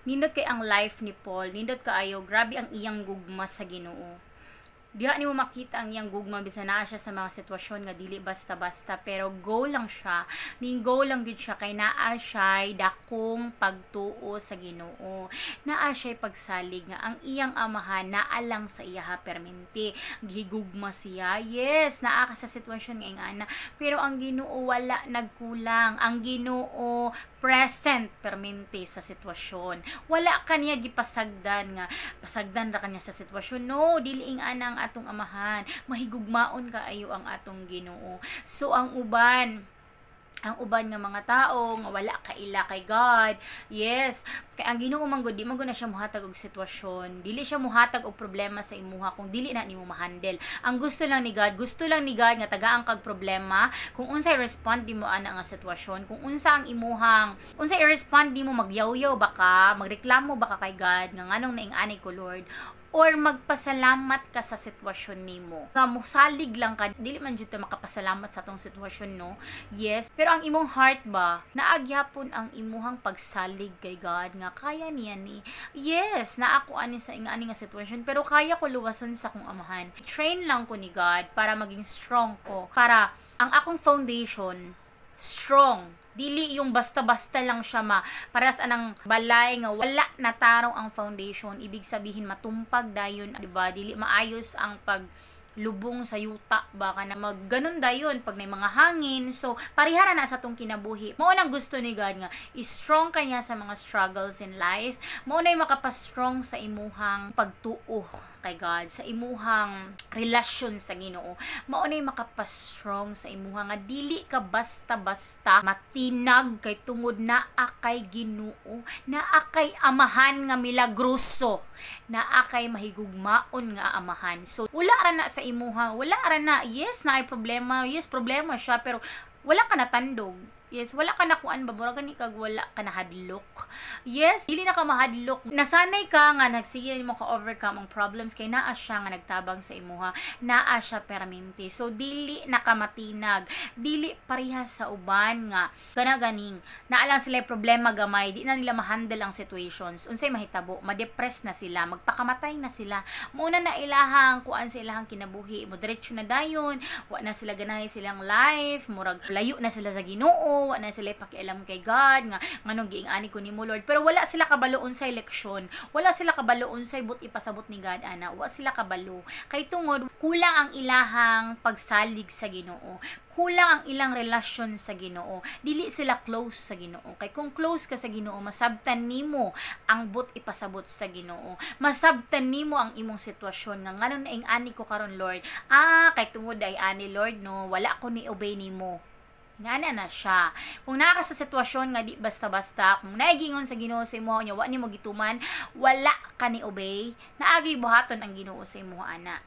Nindot kay ang life ni Paul, nindot kaayo, grabe ang iyang gugma sa Ginoo. Diha nimo makita ang iyang gugma bisan naa siya sa mga sitwasyon nga dili basta-basta, pero go lang siya. Ning go lang gid siya kay naa siya dakong pagtuo sa Ginoo. Naa siya pagsalig nga ang iyang amahan naa lang sa iya permente. Gihigugma siya. Yes, naa ka sa sitwasyon nga ingana, pero ang Ginoo wala nagkulang. Ang Ginoo present permente sa sitwasyon. Wala kaniya gipasagdan nga pasagdan ra kaniya sa sitwasyon. No, dili ing anang atong amahan. Mahigugmaon kaayo ang atong Ginoo. So ang uban nga mga tao nga wala kaila kay God, yes, kay ang Ginoo man gud di man gud na siya mohatag og sitwasyon, dili siya mohatag og problema sa imuha kung dili na nimo ma-handle. Ang gusto lang ni God nga tagaan kag problema kung unsay respond nimo ana nga sitwasyon, kung unsa ang imuhang unsay i-respond nimo, magyaw-yaw ba ka, magreklamo ba ka kay God nga nganong naing-ani ko Lord, or magpasalamat ka sa sitwasyon nimo. Nga mosalig lang ka, dili man jud ta makapasalamat sa atong sitwasyon, no? Yes, pero ang imong heart ba, naagyapon ang imuhang pagsalig kay God nga kaya niya ni. Yes, naa ko ani sa ingani nga sitwasyon, pero kaya ko luwason sa akong amahan. Train lang ko ni God para maging strong ko, para ang akong foundation strong. Dili yung basta-basta lang siya paras anang balay nga wala natarong ang foundation, ibig sabihin matumpag dayon, di ba? Dili maayos ang paglubong sa yuta, baka na magganon dayon pag may mga hangin. So parihara na sa tong kinabuhi. Mao nang gusto ni God nga i-strong kanya sa mga struggles in life. Mao nay makapastrong sa imuhang pagtuo kay God, sa imuhang relasyon sa Ginoo. Mao nay makapastrong sa imuha nga dili ka basta-basta matinag kay tungod naa kay Ginoo, naa kay amahan nga milagroso, naa kay mahigugmaon nga amahan. So wala ra na sa imuha, wala ra na, yes na ay problema, yes problema siya, pero wala ka natandog. Yes, wala ka na kuan ba, mura gani kag wala ka na hadlok. Yes, dili na ka mahadlok. Nasanay ka nga nagsige mo ka overcome ang problems kay naa siya nga nagtabang sa imuha, naa siya permanente. So dili na ka matinag, dili parehas sa uban nga ganing naa lang sila problema gamay, di na nila ma-handle ang situations. Unsay mahitabo, ma-depress na sila, magpakamatay na sila. Muna na ilahang kuan sa ilahang kinabuhi, mo diretso na dayon, wa na sila ganahay silang life, murag layo na sila sa Ginoo, wa na sila pakialam kay God nga nganong giingani ko nimo Lord, pero wala sila kabalo unsay leksyon, wala sila kabalo unsay but ipasabot ni God ana, wa sila kabalo kay tungod kulang ang ilahang pagsalig sa Ginoo, kulang ang ilang relasyon sa Ginoo, dili sila close sa Ginoo. Kay kung close ka sa Ginoo, masabtan nimo ang but ipasabot sa Ginoo, masabtan nimo ang imong sitwasyon nga nganong naing-ani ko karon Lord, kay tungod ay ani Lord no, wala ko ni obey nimo. Ngana na siya. Kung naa ka sa sitwasyon nga di basta-basta, kung naigingon sa Ginoo sa imo nya wa nimo gituman, wala ka ni obey, naagi buhaton ang Ginoo sa imo ana.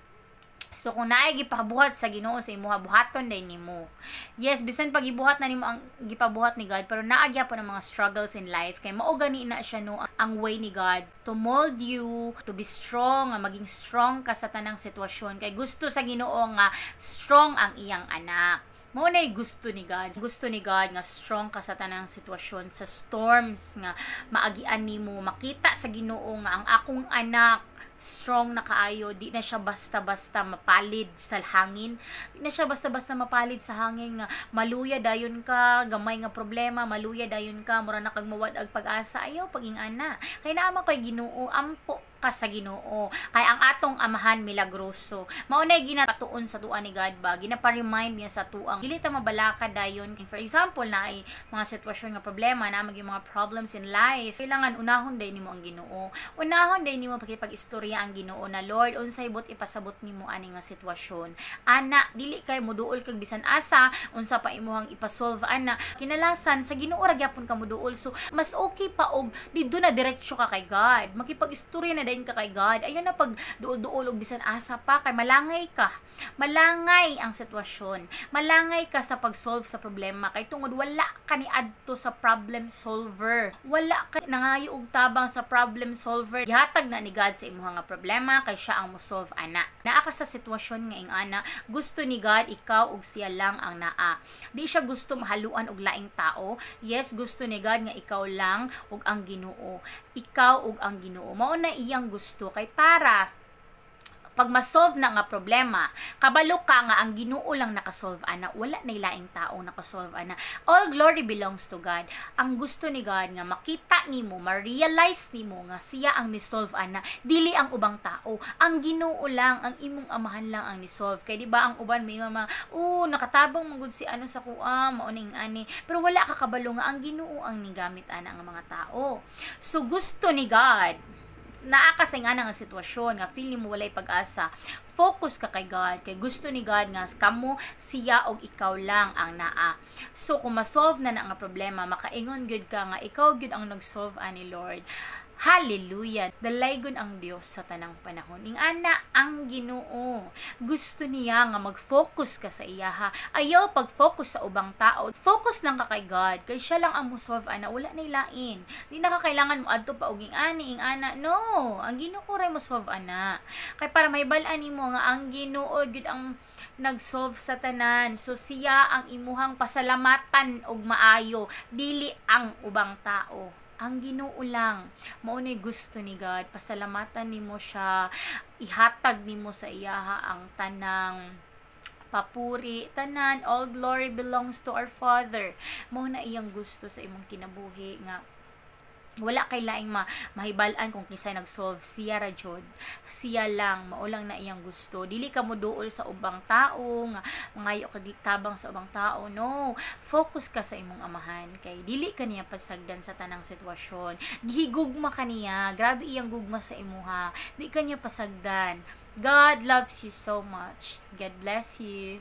So kung naay gipabuhat sa Ginoo sa imo, buhaton day nimo. Yes, bisan pag ibuhat na nimo ang gipabuhat ni God, pero naagya pa ng mga struggles in life kay mao gani na siya no ang way ni God to mold you to be strong, nga maging strong ka sa tanang sitwasyon. Kay gusto sa Ginoo nga strong ang iyang anak. Mao na gusto ni God. Gusto ni God nga strong ka sa tanang sitwasyon, sa storms nga maagian nimo, makita sa Ginoo nga ang akong anak strong na kaayo, di na siya basta-basta mapalid sa hangin, di na siya basta-basta mapalid sa hangin nga maluya dayon ka, gamay nga problema, maluya dayon ka, mura na kag mawad-ag pag-asa, ayaw pagingana. Kay naama kay Ginoo, ampo ka sa Ginoo. Kay ang atong amahan milagroso. Mao nay ginatuon sa tuwa ni God ba, ginapa-remind niya sa tuang dili ta mabalaka dayon. For example, na ay mga sitwasyon nga problema, na maging mga problems in life, kailangan unahon day nimo ang Ginoo. Unahon day nimo pakipag-istorya ang Ginoo na Lord, unsay bot ipasabot nimo ani nga sitwasyon. Ana, dili kay moduol kag bisan asa, unsa pa imuhang ipasolve ana. Kinalasan sa Ginoo ra gyapon ka moduol. So mas okay pa og didto na diretso ka kay God. Makipag-istorya na dayon ka kay God. Ayun na pag duol-duol og bisan asa pa kay malangay ka. Malangay ang sitwasyon. Malangay ka sa pag-solve sa problema kay tungod wala ka ni adto sa problem solver. Wala ka nangayo og tabang sa problem solver. Gihatag na ni God sa imong nga problema kay siya ang mo-solve ana. Naa ka sa sitwasyon nga ing ana, gusto ni God ikaw ug siya lang ang naa. Di siya gusto mahaluan og laing tao. Yes, gusto ni God nga ikaw lang ug ang Ginoo. Ikaw ug ang Ginoo. Mao na iyang gusto kay para pag ma-solve na nga problema, kabalo ka nga ang Ginoo lang nakasolve ana, wala na laing tao nakasolve ana. All glory belongs to God. Ang gusto ni God nga makita nimo, ma-realize nimo nga siya ang ni-solve ana, dili ang ubang tao. Ang Ginoo lang, ang imong amahan lang ang ni-solve. Kay di ba ang uban may nga nakatabang magud si ano sa kuha, mao ning ani. Pero wala ka kabalo nga ang Ginoo ang nigamit ana nga mga tao. So gusto ni God naa ka sa nga nga sitwasyon nga feel mo walay pag-asa, focus ka kay God kay gusto ni God nga kamo siya og ikaw lang ang naa. So kung ma-solve na nga problema, makaingon gud ka nga ikaw gud ang nag-solve ani Lord. Hallelujah. Dalaygon ang Dios sa tanang panahon. Ing ana ang Ginoo. Gusto niya nga mag-focus ka sa iya ha. Ayaw pag-focus sa ubang tao. Focus lang ka kay God. Kay siya lang ang mo-solve ana. Wala na ilain. Di na ka kailangan mo adto pa og ing ana. No. Ang Ginoo ray mo-solve ana. Kay para may bal-an nimo nga ang Ginoo gud ang nag-solve sa tanan. So siya ang imuhang pasalamatan og maayo, dili ang ubang tao. Ang Ginoo lang. Mao ni gusto ni God. Pasalamatan nimo siya. Ihatag nimo sa iyaha ang tanang papuri, tanan, all glory belongs to our Father. Mao na iyang gusto sa imong kinabuhi nga wala kay laing mahibal-an kung kisay nag-solve siya ra jud. Siya lang, maulang na iyang gusto. Dili ka mo duol sa ubang tao nga mangayo ka tabang sa ubang tao. No, focus ka sa imong amahan kay dili ka niya pasagdan sa tanang sitwasyon. Gihigugma ka niya, grabe iyang gugma sa imuha. Di ka niya pasagdan. God loves you so much. God bless you.